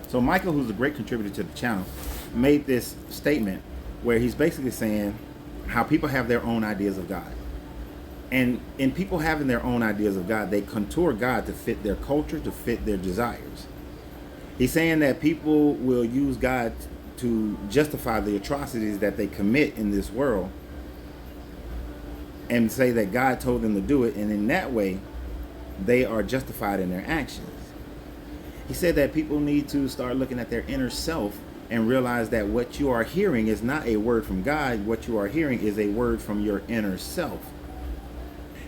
So Michael, who's a great contributor to the channel, made this statement where he's basically saying how people have their own ideas of God. And in people having their own ideas of God, they contour God to fit their culture, to fit their desires. He's saying that people will use God to justify the atrocities that they commit in this world and say that God told them to do it, and in that way, they are justified in their actions. He said that people need to start looking at their inner self and realize that what you are hearing is not a word from God. What you are hearing is a word from your inner self.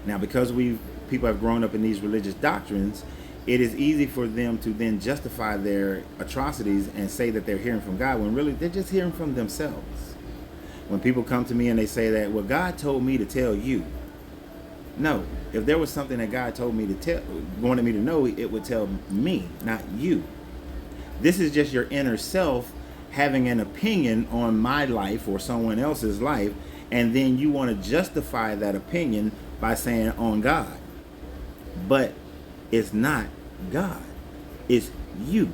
Now, because people have grown up in these religious doctrines, it is easy for them to then justify their atrocities and say that they're hearing from God when really they're just hearing from themselves. When people come to me and they say that, well, God told me to tell you. No, if there was something that God told me to tell, wanted me to know, it would tell me, not you. This is just your inner self having an opinion on my life or someone else's life, and then you want to justify that opinion by saying on God. But it's not God. It's you.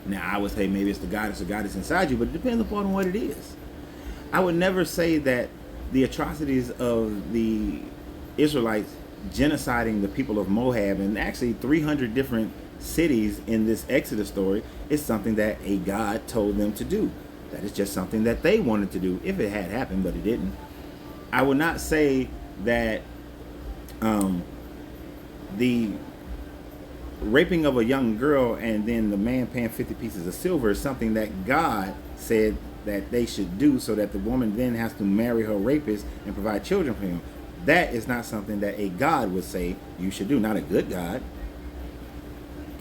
Now, I would say maybe it's the goddess or goddess inside you, but it depends upon what it is. I would never say that the atrocities of the Israelites genociding the people of Moab and actually 300 different cities in this Exodus story is something that a God told them to do. That is just something that they wanted to do if it had happened, but it didn't. I would not say that the raping of a young girl and then the man paying 50 pieces of silver is something that God said that they should do, so that the woman then has to marry her rapist and provide children for him. That is not something that a God would say you should do, not a good God.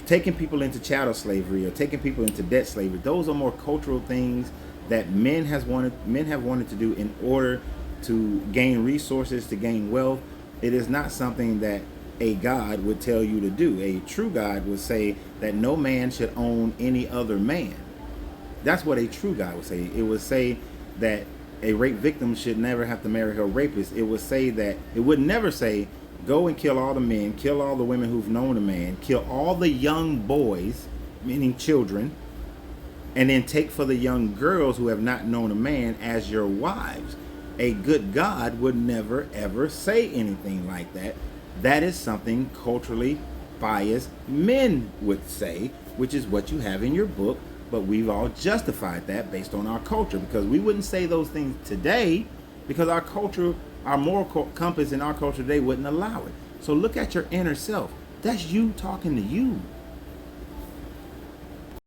Taking people into chattel slavery or taking people into debt slavery, those are more cultural things that men have wanted to do in order to gain resources, to gain wealth. It is not something that a God would tell you to do. A true God would say that no man should own any other man. That's what a true God would say. It would say that a rape victim should never have to marry her rapist. It would say that, it would never say, go and kill all the men, kill all the women who've known a man, kill all the young boys, meaning children, and then take for the young girls who have not known a man as your wives. A good God would never ever say anything like that. That is something culturally biased men would say, which is what you have in your book, but we've all justified that based on our culture, because we wouldn't say those things today because our culture, our moral compass in our culture today wouldn't allow it. So look at your inner self. That's you talking to you.